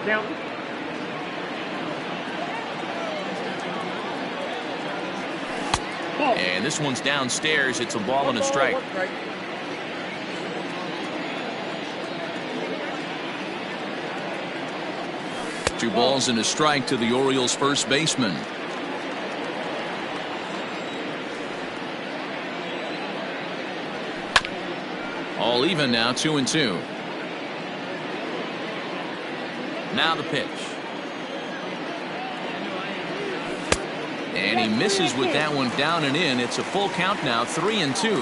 Down. And this one's downstairs. It's a ball and a strike. Two balls and a strike to the Orioles' first baseman. All even now, 2-2. Now the pitch. And he misses with that one down and in. It's a full count now, 3-2.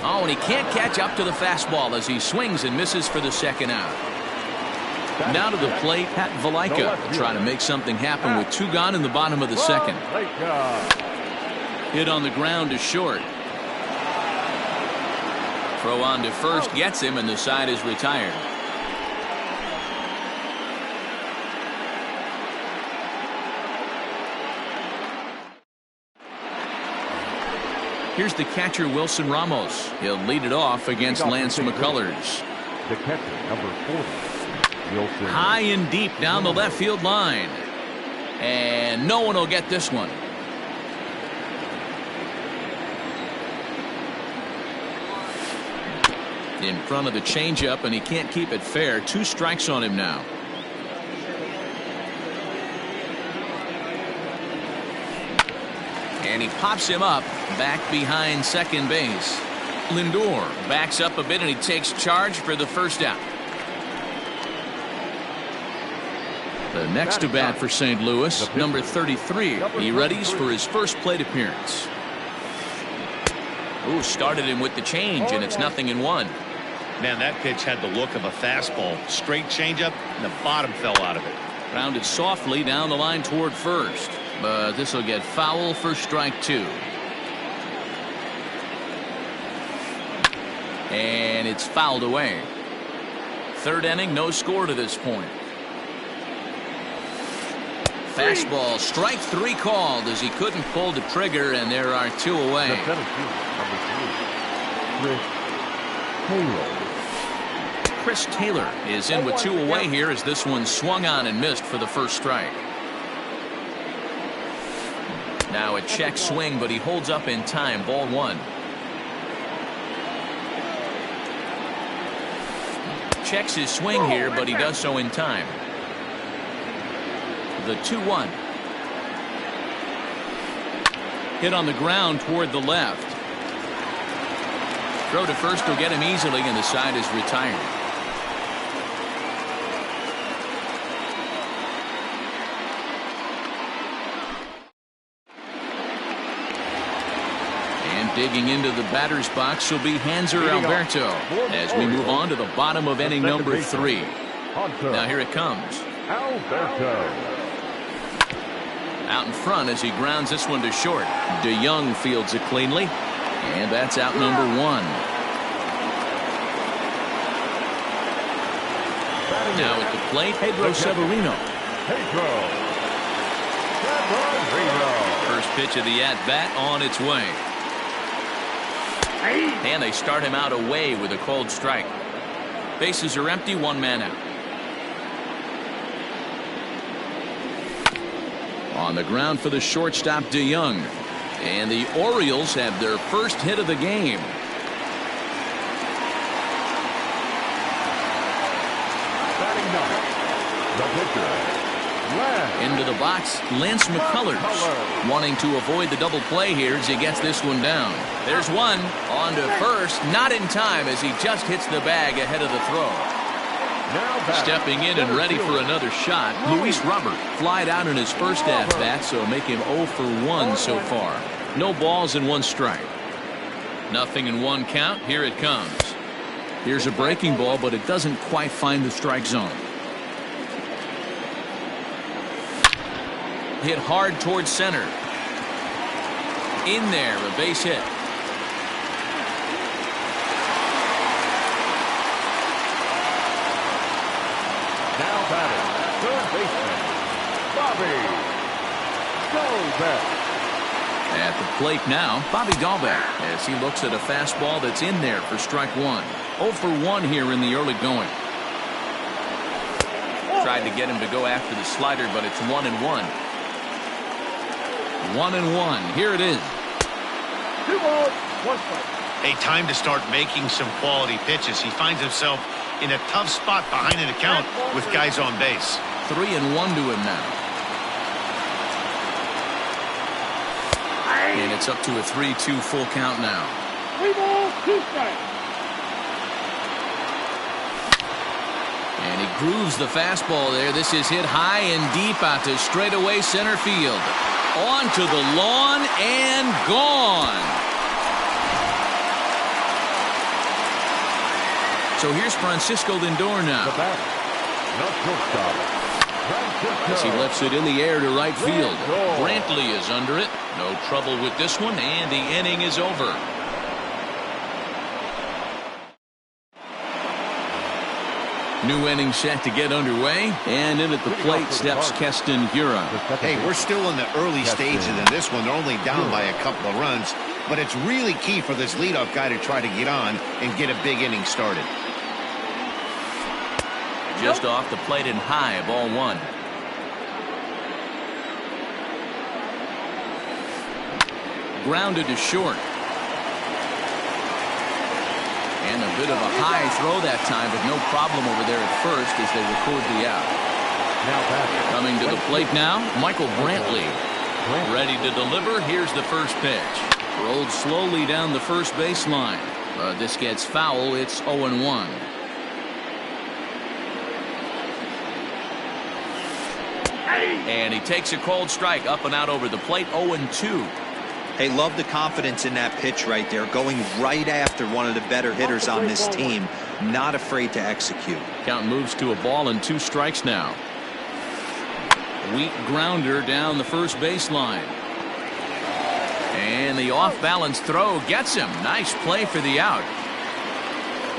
Oh, and he can't catch up to the fastball as he swings and misses for the second out. Now to the plate, Pat Valaika trying to make something happen with two gone in the bottom of the second. Hit on the ground to short. Throw on to first gets him, and the side is retired. Here's the catcher, Wilson Ramos. He'll lead it off against Lance McCullers. The catcher, number 40, Wilson. High and deep down the left field line. And no one will get this one. In front of the changeup, and he can't keep it fair. 2 strikes on him now. And he pops him up back behind second base. Lindor backs up a bit, and he takes charge for the first out. The next to bat for St. Louis, number 33. He readies for his first plate appearance. Ooh, started him with the change, and it's 0-1. Man, that pitch had the look of a fastball. Straight changeup, and the bottom fell out of it. Grounded softly down the line toward first. But this will get foul for strike 2. And it's fouled away. Third inning, no score to this point. Fastball, strike 3 called as he couldn't pull the trigger, and there are 2 away. Chris Taylor is in with 2 away here as this one swung on and missed for the first strike. Now a check swing, but he holds up in time. Ball 1. Checks his swing here, but he does so in time. The 2-1. Hit on the ground toward the left. Throw to first will get him easily, and the side is retired. Digging into the batter's box will be Hanser Alberto as we move on to the bottom of inning number 3. Now here it comes. Alberto. Out in front as he grounds this one to short. DeYoung fields it cleanly, and that's out number 1. Now at the plate, Pedro Severino. First pitch of the at-bat on its way. And they start him out away with a cold strike. Bases are empty, 1 man out. On the ground for the shortstop, DeYoung. And the Orioles have their first hit of the game. Batting 9, the pitcher. Into the box, Lance McCullers, wanting to avoid the double play here as he gets this one down. There's one on to first, not in time as he just hits the bag ahead of the throw. Stepping in and ready for another shot, Luis Robert flied out in his first at-bat, so make him 0 for 1 so far. No balls and 1 strike. 0-1 count. Here it comes. Here's a breaking ball, but it doesn't quite find the strike zone. Hit hard towards center. In there, a base hit. Now batting, third baseman, Bobby Goldberg. At the plate now, Bobby Dahlbeck, as he looks at a fastball that's in there for strike one. 0 for 1 here in the early going. Tried to get him to go after the slider, but it's 1-1. 1-1. Here it is. 2 balls, 1 strike. A time to start making some quality pitches. He finds himself in a tough spot behind an account with guys on base. 3-1 to him now. And it's up to a 3-2 full count now. 3 balls, 2 strikes. And he grooves the fastball there. This is hit high and deep out to straightaway center field. Onto the lawn and gone. So here's Francisco Lindor now. The batter, no shortstop. As he lifts it in the air to right field. Brantley is under it. No trouble with this one, and the inning is over. New inning set to get underway, and in at the plate steps Keston Hiura. Hey, we're still in the early stages in this one. They're only down by a couple of runs, but it's really key for this leadoff guy to try to get on and get a big inning started. Just off the plate and high, ball 1. Grounded to short. And a bit of a high throw that time, but no problem over there at first as they record the out. Coming to the plate now, Michael Brantley. Ready to deliver. Here's the first pitch. Rolled slowly down the first baseline. But this gets foul. It's 0-1. And he takes a cold strike up and out over the plate. 0-2. Hey, love the confidence in that pitch right there. Going right after one of the better hitters on this team. Not afraid to execute. Count moves to a ball and 2 strikes now. Weak grounder down the first baseline. And the off-balance throw gets him. Nice play for the out.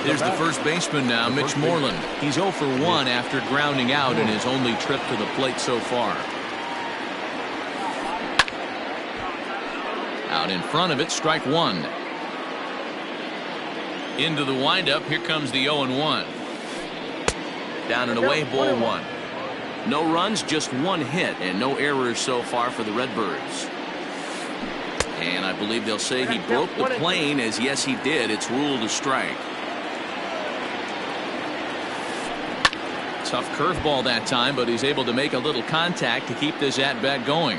Here's the first baseman now, Mitch Moreland. He's 0 for 1 after grounding out in his only trip to the plate so far. Out in front of it, strike 1. Into the windup, here comes the 0-1. Down and away, ball 1. No runs, just 1 hit, and no errors so far for the Redbirds. And I believe they'll say he broke the plane, as yes he did. It's ruled a strike. Tough curveball that time, but he's able to make a little contact to keep this at-bat going.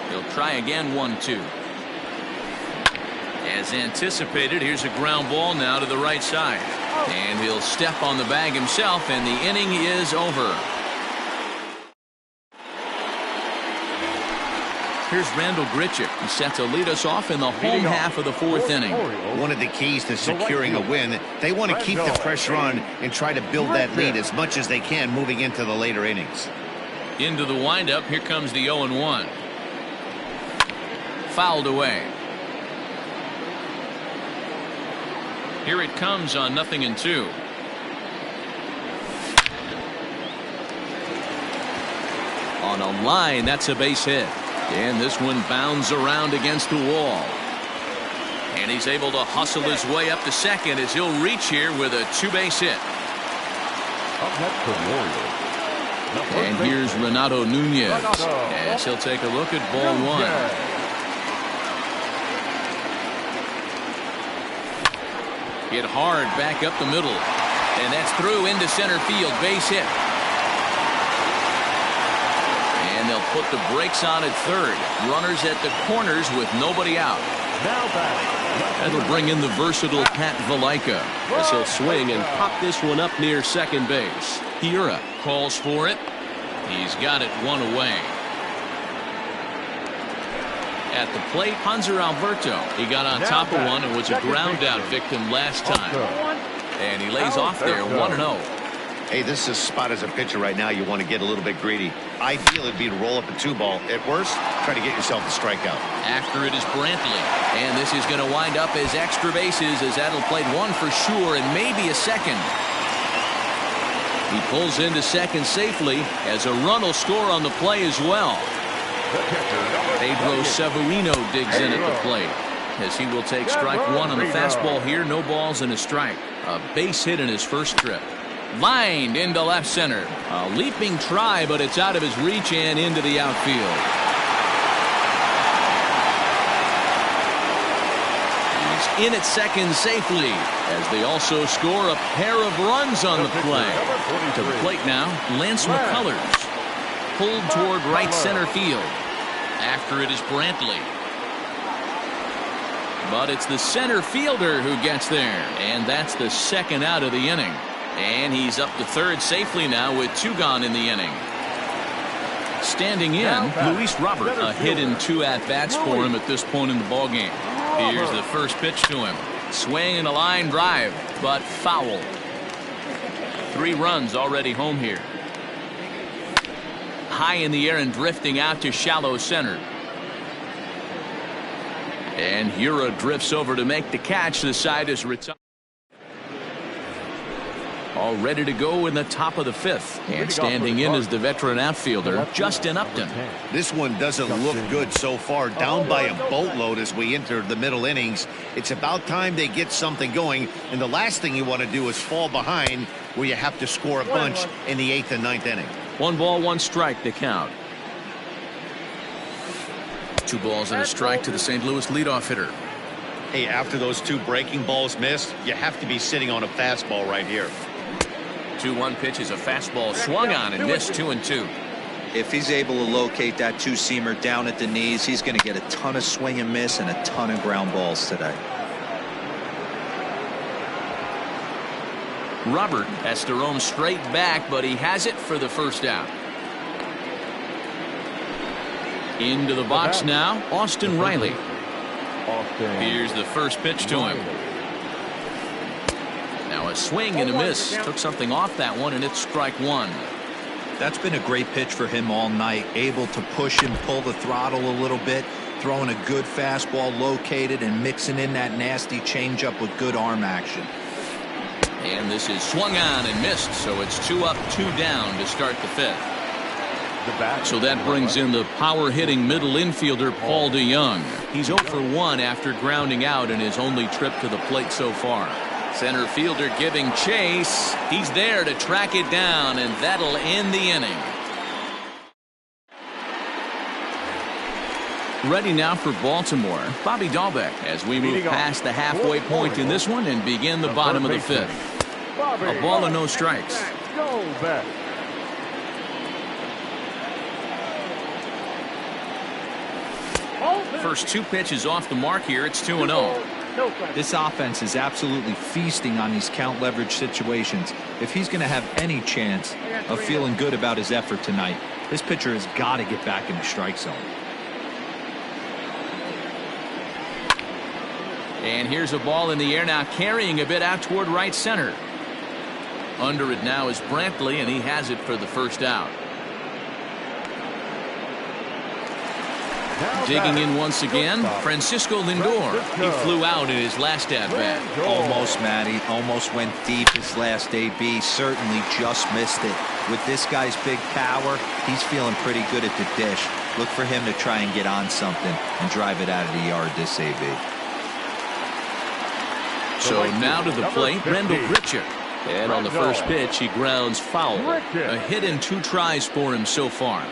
He'll try again, 1-2. As anticipated, here's a ground ball now to the right side. And he'll step on the bag himself, and the inning is over. Here's Randall Grichuk. He's set to lead us off in the home half of the 4th inning. One of the keys to securing a win, they want to keep the pressure on and try to build that lead as much as they can moving into the later innings. Into the windup, here comes the 0-1. Fouled away. Here it comes on 0-2. On a line, that's a base hit. And this one bounds around against the wall. And he's able to hustle his way up to second as he'll reach here with a 2-base hit. Up next for Warriors. And here's Renato Nunez as he'll take a look at ball 1. Hit hard back up the middle. And that's through into center field. Base hit. And they'll put the brakes on at third. Runners at the corners with nobody out. That'll bring in the versatile Pat Valaika as he'll swing and pop this one up near second base. Hiura calls for it. He's got it 1 away. At the plate, Hanser Alberto. He got on top of one and was a ground out victim last time. And he lays off there 1-0. Hey, this is a spot as a pitcher right now. You want to get a little bit greedy. Ideal would be to roll up a 2-ball. At worst, try to get yourself a strikeout. After it is Brantley. And this is going to wind up as extra bases as that'll play 1 for sure and maybe a second. He pulls into second safely as a run will score on the play as well. Pedro Severino digs in at the plate, as he will take strike one on the fastball here. No balls and a strike. A base hit in his first trip. Lined into left center. A leaping try, but it's out of his reach and into the outfield. He's in at second safely, as they also score a pair of runs on the play. To the plate now, Lance McCullers. Pulled toward right center field. After it is Brantley. But it's the center fielder who gets there, and that's the second out of the inning. And he's up to third safely now with 2 gone in the inning. Standing in, Luis Robert. A hit and 2 at-bats for him at this point in the ballgame. Here's the first pitch to him. Swing and a line drive, but foul. 3 runs already home here. High in the air and drifting out to shallow center. And Hura drifts over to make the catch. The side is retired. All ready to go in the top of the 5th. And standing in is the veteran outfielder, Justin Upton. This one doesn't look good so far. Down by a boatload as we enter the middle innings. It's about time they get something going. And the last thing you want to do is fall behind where you have to score a bunch in the 8th and 9th inning. 1 ball, 1 strike to count. 2 balls and a strike to the St. Louis leadoff hitter. Hey, after those 2 breaking balls missed, you have to be sitting on a fastball right here. 2-1 pitch is a fastball swung on and missed. 2-2. If he's able to locate that 2-seamer down at the knees, he's going to get a ton of swing and miss and a ton of ground balls today. Robert has to roam straight back, but he has it for the first out. Into the box now, Austin Riley. Here's the first pitch to him. Now a swing and a miss. Took something off that one, and it's strike 1. That's been a great pitch for him all night. Able to push and pull the throttle a little bit. Throwing a good fastball located and mixing in that nasty changeup with good arm action. And this is swung on and missed, so it's 2 up, 2 down to start the 5th. So that brings in the power-hitting middle infielder, Paul DeYoung. He's 0 for 1 after grounding out in his only trip to the plate so far. Center fielder giving chase. He's there to track it down, and that'll end the inning. Ready now for Baltimore, Bobby Dahlbeck, as we move past the halfway point in this one and begin the bottom of the 5th. A ball and no strikes. First 2 pitches off the mark here. It's 2-0. This offense is absolutely feasting on these count leverage situations. If he's going to have any chance of feeling good about his effort tonight, this pitcher has got to get back in the strike zone. And here's a ball in the air now, carrying a bit out toward right center. Under it now is Brantley, and he has it for the first out. Digging in once again, Francisco Lindor. He flew out in his last at-bat. Almost, Matty. Almost went deep his last AB. Certainly just missed it. With this guy's big power, he's feeling pretty good at the dish. Look for him to try and get on something and drive it out of the yard this AB. So now to the plate, Rendell Grichuk. And on the first pitch, he grounds foul. A hit in 2 tries for him so far.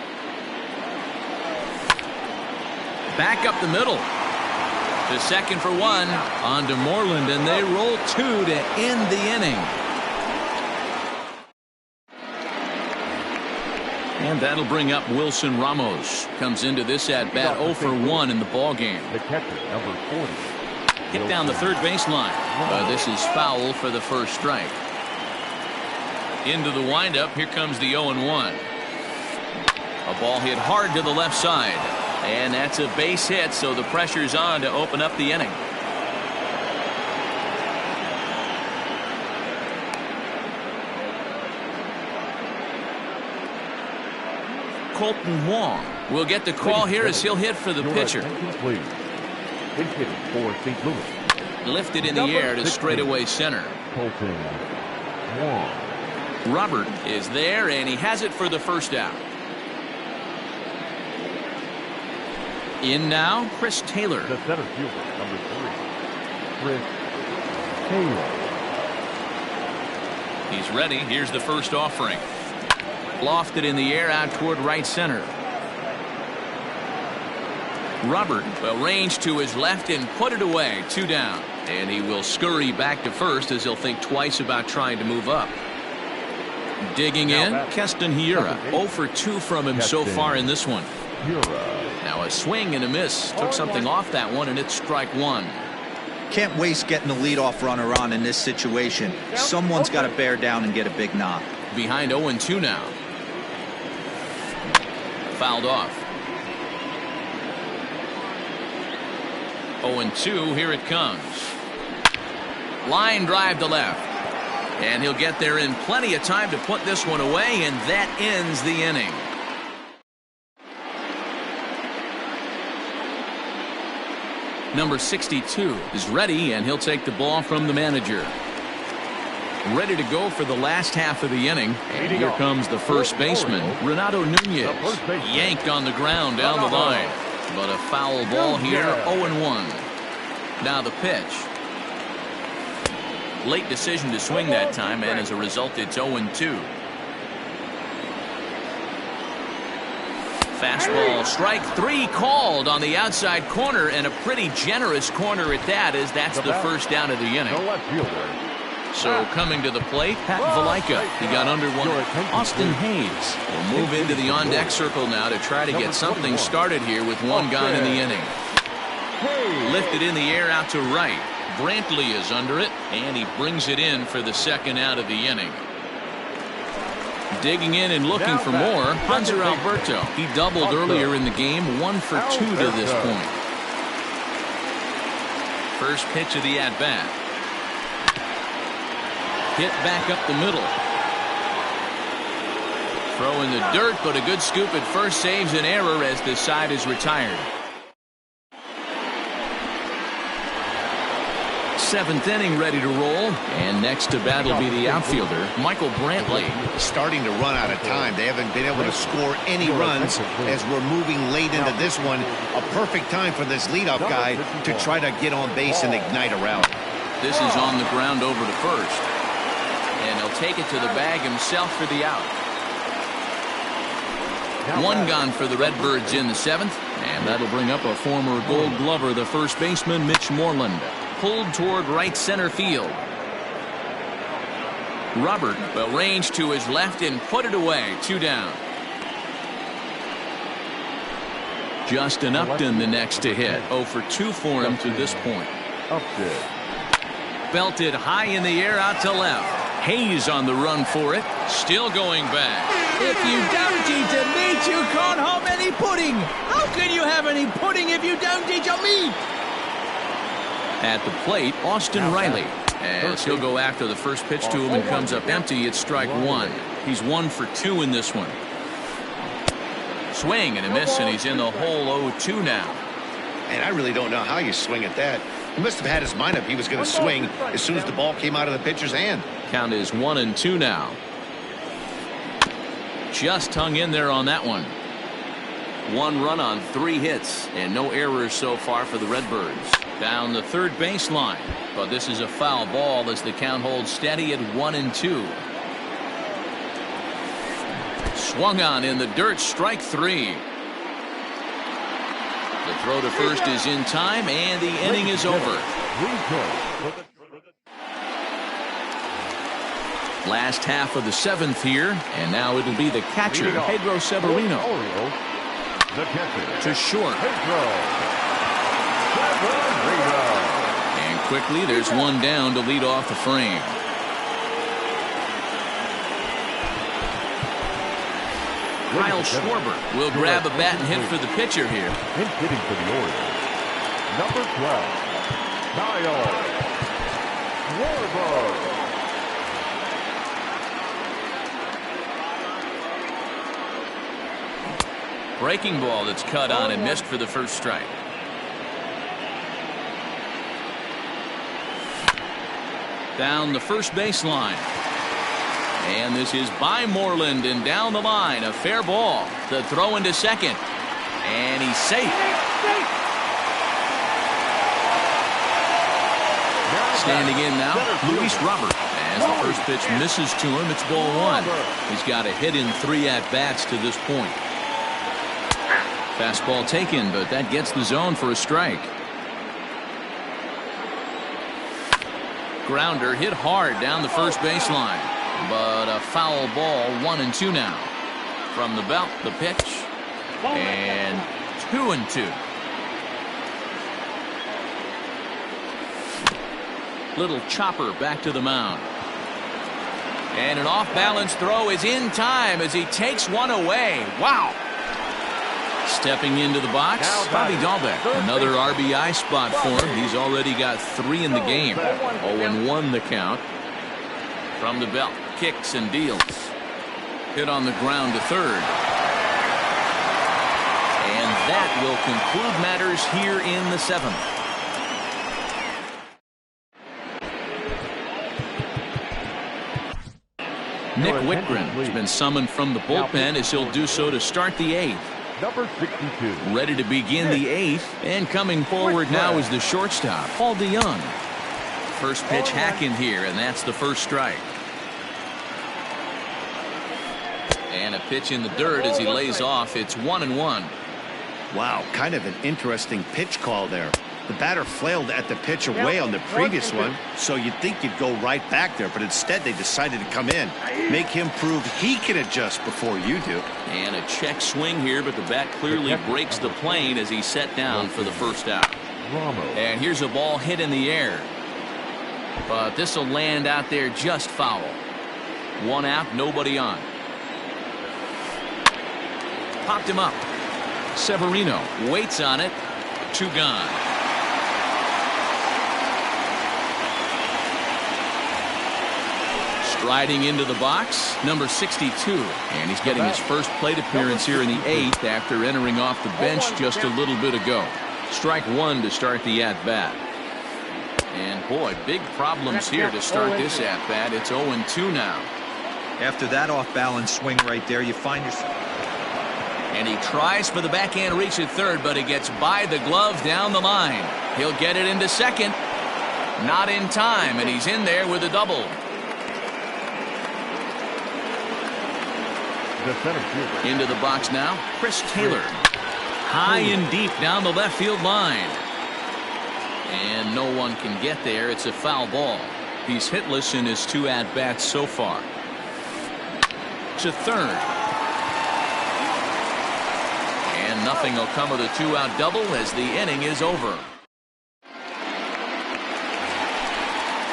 Back up the middle. To second for 1. On to Moreland, and they roll 2 to end the inning. And that'll bring up Wilson Ramos. Comes into this at-bat 0 for 1 in the ballgame. The catcher, number 40. Hit down the third baseline. This is foul for the first strike. Into the windup. Here comes the 0-1. A ball hit hard to the left side. And that's a base hit, so the pressure's on to open up the inning. Colton Wong will get the call here as he'll hit for the pitcher. Lifted in the air to straightaway center. Colton Wong. Robert is there, and he has it for the first out. In now, Chris Taylor. The center fielder, number 3, Chris Taylor. He's ready. Here's the first offering. Lofted in the air out toward right center. Robert will range to his left and put it away. 2 down. And he will scurry back to first as he'll think twice about trying to move up. Digging in, Keston Hiura. 0 for 2 from him so far in this one. Now a swing and a miss. Took something off that one, and it's strike 1. Can't waste getting the leadoff runner on in this situation. Someone's got to bear down and get a big knock. Behind 0-2 now. Fouled off. 0-2, here it comes. Line drive to left. And he'll get there in plenty of time to put this one away, and that ends the inning. Number 62 is ready, and he'll take the ball from the manager. Ready to go for the last half of the inning. And here comes the first baseman, Renato Nunez. Yanked on the ground down the line. But a foul ball here, 0-1. Now the pitch. Late decision to swing that time, and as a result, it's 0-2. Fastball, strike 3 called on the outside corner, and a pretty generous corner at that, as that's the first down of the inning. So coming to the plate, Pat Valaika. He got under one. Austin Hayes will move into the on-deck circle now to try to get something started here with 1 gone in the inning. Lifted in the air out to right. Brantley is under it, and he brings it in for the second out of the inning. Digging in and looking for more, Hanser Alberto. He doubled earlier in the game, 1 for 2 to this point. First pitch of the at-bat. Hit back up the middle. Throw in the dirt, but a good scoop at first saves an error as the side is retired. 7th inning ready to roll, and next to bat will be the outfielder, Michael Brantley. Starting to run out of time. They haven't been able to score any runs as we're moving late into this one. A perfect time for this leadoff guy to try to get on base and ignite a rally. This is on the ground over to first. And he'll take it to the bag himself for the out. 1 gone for the Redbirds in the 7th, and that'll bring up a former Gold Glover, the first baseman, Mitch Moreland. Pulled toward right center field. Robert will range to his left and put it away. 2 down. Justin Upton the next to hit. 0 for 2 for him to this point. Belted high in the air out to left. Hayes on the run for it. Still going back. If you don't eat a meat, you can't have any pudding. How can you have any pudding if you don't eat your meat? At the plate, Austin Riley. As he'll go after the first pitch to him and comes up empty, it's strike 1. He's 1 for 2 in this one. Swing and a miss, and he's in the hole 0-2 now. And I really don't know how you swing at that. He must have had his mind up he was going to swing as soon as the ball came out of the pitcher's hand. Count is 1-2 now. Just hung in there on that one. 1 run on 3 hits, and no errors so far for the Redbirds. Down the third baseline, but this is a foul ball as the count holds steady at 1-2. Swung on in the dirt, strike 3. The throw to first is in time, and the inning is over. Last half of the 7th here, and now it'll be the catcher, Pedro Severino. To short. And quickly, there's 1 down to lead off the frame. Kyle Schwarber will grab a bat and hit for the pitcher here. And hitting for the Orioles, number 12, Kyle Schwarber. Breaking ball that's cut on and missed for the first strike. Down the first baseline. And this is by Moreland and down the line. A fair ball. The throw into second. And he's safe. Standing in now, Luis Robert. As the first pitch misses to him, it's ball one. He's got a hit in 3 at-bats to this point. Fastball taken, but that gets the zone for a strike. Grounder hit hard down the first baseline, but a foul ball. 1-2 now. From the belt, the pitch, and 2-2. Little chopper back to the mound. And an off-balance throw is in time as he takes one away. Wow. Stepping into the box, Bobby Dahlbeck. Another RBI spot for him. He's already got 3 in the game. 0-1 the count. From the belt, kicks and deals. Hit on the ground to third. And that will conclude matters here in the 7th. Nick Whitgren has been summoned from the bullpen as he'll do so to start the 8th. Number 62. Ready to begin the 8th, and coming forward now is the shortstop, Paul DeYoung. First pitch hack in here, and that's the first strike. And a pitch in the dirt as he lays off. It's 1-1. Wow, kind of an interesting pitch call there. The batter flailed at the pitch away on the previous one, so you'd think you'd go right back there, but instead they decided to come in. Make him prove he can adjust before you do. And a check swing here, but the bat clearly breaks the plane as he's set down for the first out. And here's a ball hit in the air. But this will land out there just foul. 1 out, nobody on. Popped him up. Severino waits on it. 2 gone. Striding into the box, number 62. And he's getting his first plate appearance here in the 8th after entering off the bench just a little bit ago. Strike 1 to start the at-bat. And boy, big problems here to start this at-bat. It's 0-2 now. After that off-balance swing right there, you find yourself. And he tries for the backhand reach at third, but he gets by the glove down the line. He'll get it into second. Not in time, and he's in there with a double. Into the box now, Chris Taylor. High and deep down the left field line. And no one can get there. It's a foul ball. He's hitless in his 2 at-bats so far. To third. And nothing will come of the 2-out double as the inning is over.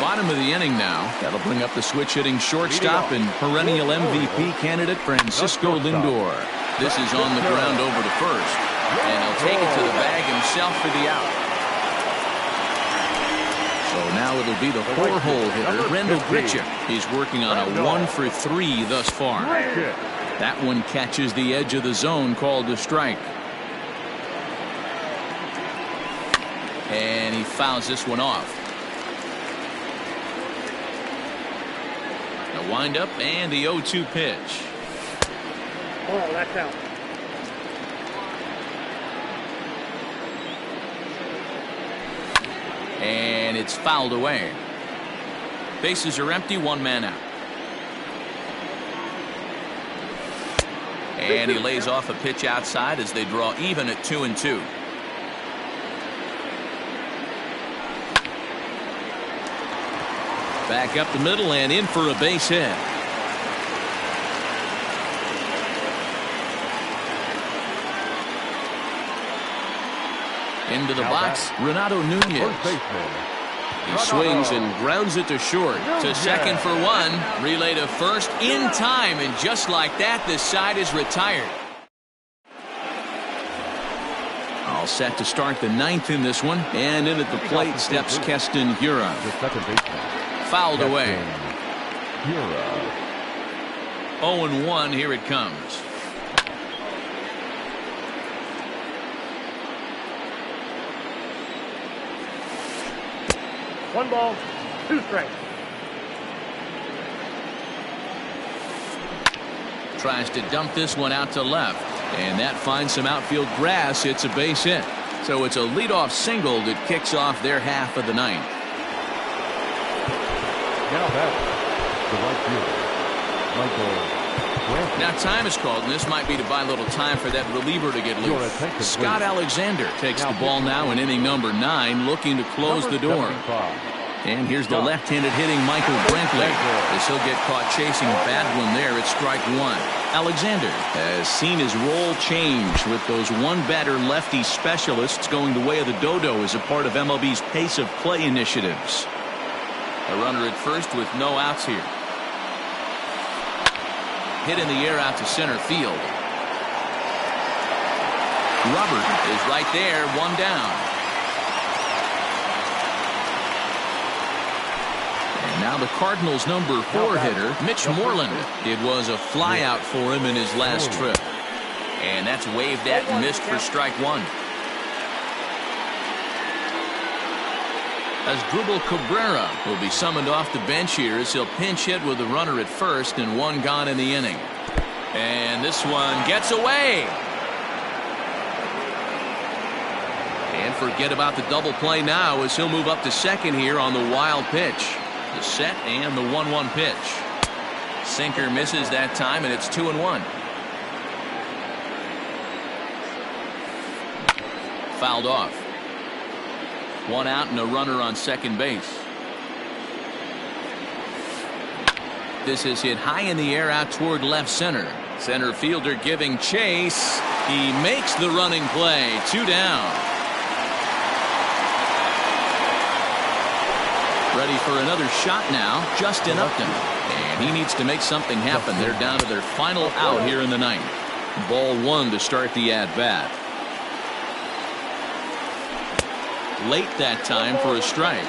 Bottom of the inning now. That'll bring up the switch-hitting shortstop and perennial MVP candidate Francisco Lindor. This is on the ground over to first. And he'll take it to the bag himself for the out. So now it'll be the 4-hole hitter, Randall Grichuk. He's working on a 1 for 3 thus far. That one catches the edge of the zone, called a strike. And he fouls this one off. The windup and the 0-2 pitch. Oh, that's out. And it's fouled away. Bases are empty, 1 man out. And he lays off a pitch outside as they draw even at 2-2. Back up the middle and in for a base hit. Into the box, Renato Nunez. He swings and grounds it to short. To second for 1. Relay to first in time, and just like that, this side is retired. All set to start the 9th in this one. And in at the plate steps Keston Hiura. Fouled away. 0-1, here it comes. One ball, 2 strikes. Tries to dump this one out to left. And that finds some outfield grass. It's a base hit. So it's a leadoff single that kicks off their half of the ninth. Now back to right field. Now time is called, and this might be to buy a little time for that reliever to get loose. Scott Alexander takes the ball now in inning number 9, looking to close the door. And here's the left-handed hitting Michael Brantley. As he'll get caught chasing a bad one there at strike 1. Alexander has seen his role change with those one-batter lefty specialists going the way of the dodo as a part of MLB's pace of play initiatives. A runner at first with no outs here. Hit in the air out to center field. Robert is right there, 1 down. And now the Cardinals' number 4 hitter, Mitch Moreland. It was a flyout for him in his last trip. And that's waved at and missed for strike 1. Asdrubal Cabrera will be summoned off the bench here as he'll pinch hit with a runner at first and 1 gone in the inning. And this one gets away. And forget about the double play now as he'll move up to second here on the wild pitch. The set and the 1-1 pitch. Sinker misses that time, and it's 2-1. Fouled off. 1 out and a runner on second base. This is hit high in the air out toward left center. Center fielder giving chase. He makes the running play. 2 down. Ready for another shot now. Justin Upton. And he needs to make something happen. They're down to their final out here in the ninth. Ball 1 to start the at-bat. Late that time for a strike.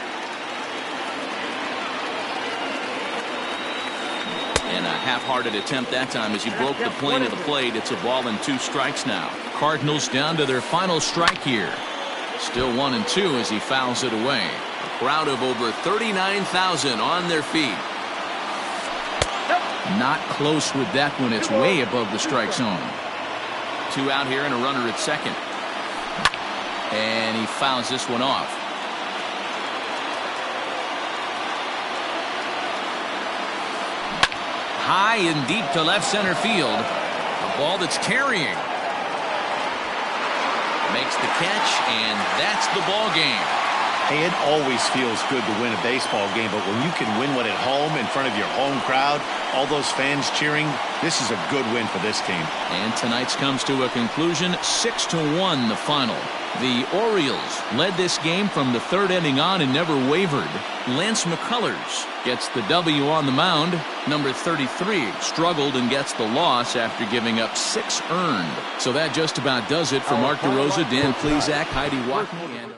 And a half-hearted attempt that time as he broke the plane of the plate. It's a ball and 2 strikes now. Cardinals down to their final strike here. Still 1-2 as he fouls it away. A crowd of over 39,000 on their feet. Not close with that one. It's way above the strike zone. 2 out here and a runner at second. And he fouls this one off. High and deep to left center field. A ball that's carrying. Makes the catch, and that's the ball game. Hey, it always feels good to win a baseball game, but when you can win one at home in front of your home crowd, all those fans cheering, this is a good win for this team. And tonight's comes to a conclusion, 6-1 the final. The Orioles led this game from the 3rd inning on and never wavered. Lance McCullers gets the W on the mound. Number 33 struggled and gets the loss after giving up 6 earned. So that just about does it for Mark DeRosa, Dan Plesac, Heidi Watney, and